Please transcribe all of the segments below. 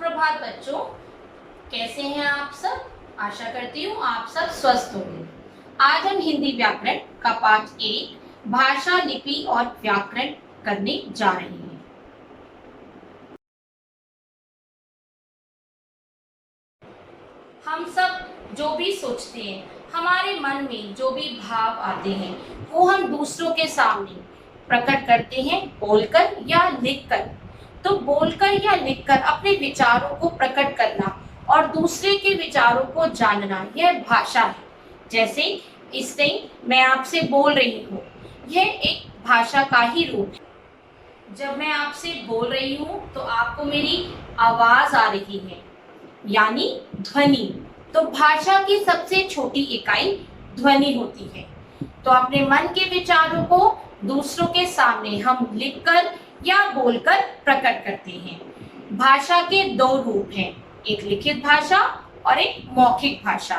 सुप्रभात बच्चों, कैसे हैं आप सब। आशा करती हूँ आप सब स्वस्थ होंगे। आज हम हिंदी व्याकरण का पाठ 1 भाषा, लिपि और व्याकरण करने जा रहे हैं। हम सब जो भी सोचते हैं, हमारे मन में जो भी भाव आते हैं, वो हम दूसरों के सामने प्रकट करते हैं बोलकर या लिखकर। तो बोलकर या लिखकर अपने विचारों को प्रकट करना और दूसरे के विचारों को जानना, यह भाषा है। जैसे इस टाइम मैं आपसे बोल रही हूँ, यह एक भाषा का ही रूप है। जब मैं आपसे बोल रही हूँ तो आपको मेरी आवाज आ रही है, यानी ध्वनि। तो भाषा की सबसे छोटी इकाई ध्वनि होती है। तो अपने मन के विचारों को दूसरों के सामने हम लिखकर या बोलकर प्रकट करते हैं। भाषा के दो रूप हैं, एक लिखित भाषा और एक मौखिक भाषा।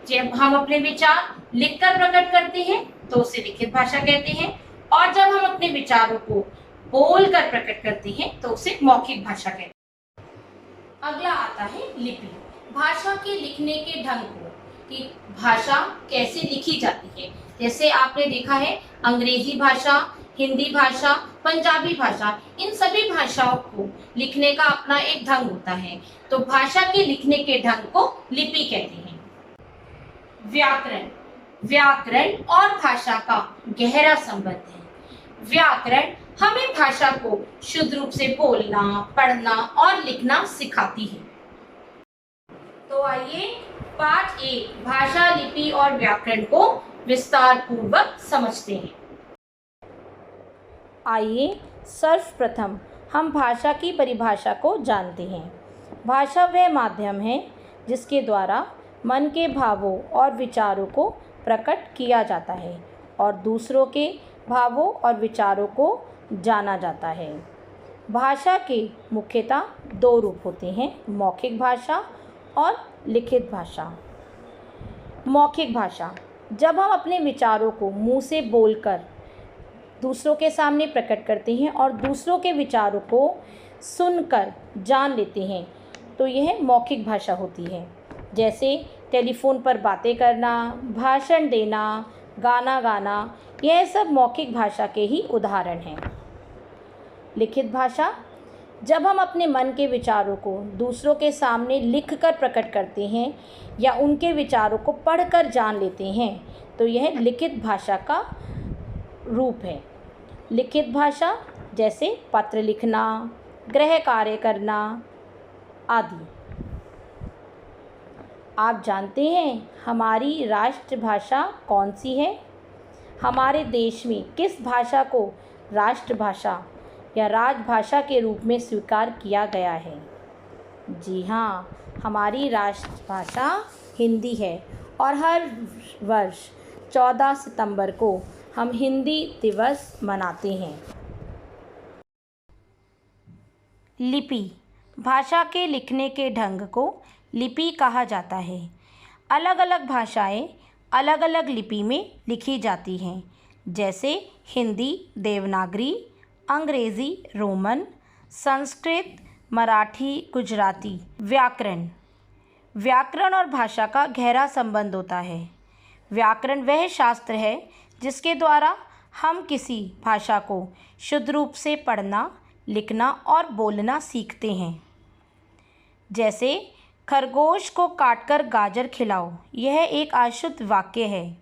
जब हम अपने विचार लिखकर प्रकट करते हैं तो उसे लिखित भाषा कहते हैं, और जब हम अपने विचारों को बोलकर प्रकट करते हैं तो उसे मौखिक भाषा कहते हैं। अगला आता है लिपि। भाषा के लिखने के ढंग को, कि भाषा कैसे लिखी जाती है। जैसे आपने देखा है अंग्रेजी भाषा, हिंदी भाषा, पंजाबी भाषा, इन सभी भाषाओं को लिखने का अपना एक ढंग होता है। तो भाषा के लिखने के ढंग को लिपि कहते हैं। व्याकरण, व्याकरण और भाषा का गहरा संबंध है। व्याकरण हमें भाषा को शुद्ध रूप से बोलना, पढ़ना और लिखना सिखाती है। तो आइए पाठ 1 भाषा, लिपि और व्याकरण को विस्तार पूर्वक समझते हैं। आइए सर्वप्रथम हम भाषा की परिभाषा को जानते हैं। भाषा वह माध्यम है जिसके द्वारा मन के भावों और विचारों को प्रकट किया जाता है और दूसरों के भावों और विचारों को जाना जाता है। भाषा के मुख्यतः दो रूप होते हैं, मौखिक भाषा और लिखित भाषा। मौखिक भाषा, जब हम अपने विचारों को मुंह से बोलकर दूसरों के सामने प्रकट करते हैं और दूसरों के विचारों को सुनकर जान लेते हैं, तो यह मौखिक भाषा होती है। जैसे टेलीफोन पर बातें करना, भाषण देना, गाना गाना, यह सब मौखिक भाषा के ही उदाहरण हैं। लिखित भाषा, जब हम अपने मन के विचारों को दूसरों के सामने लिखकर प्रकट करते हैं या उनके विचारों को पढ़कर जान लेते हैं, तो यह लिखित भाषा का रूप है। लिखित भाषा जैसे पत्र लिखना, गृह कार्य करना आदि। आप जानते हैं हमारी राष्ट्रभाषा कौन सी है? हमारे देश में किस भाषा को राष्ट्रभाषा या राजभाषा के रूप में स्वीकार किया गया है? जी हाँ, हमारी राष्ट्रभाषा हिंदी है और हर वर्ष 14 सितंबर को हम हिंदी दिवस मनाते हैं। लिपि, भाषा के लिखने के ढंग को लिपि कहा जाता है। अलग अलग भाषाएं अलग अलग लिपि में लिखी जाती हैं। जैसे हिंदी देवनागरी, अंग्रेज़ी रोमन, संस्कृत, मराठी, गुजराती। व्याकरण, व्याकरण और भाषा का गहरा संबंध होता है। व्याकरण वह शास्त्र है जिसके द्वारा हम किसी भाषा को शुद्ध रूप से पढ़ना, लिखना और बोलना सीखते हैं। जैसे खरगोश को काटकर गाजर खिलाओ, यह एक अशुद्ध वाक्य है।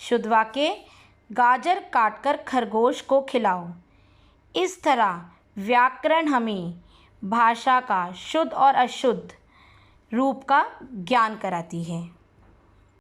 शुद्ध वाक्य, गाजर काटकर खरगोश को खिलाओ। इस तरह व्याकरण हमें भाषा का शुद्ध और अशुद्ध रूप का ज्ञान कराती है।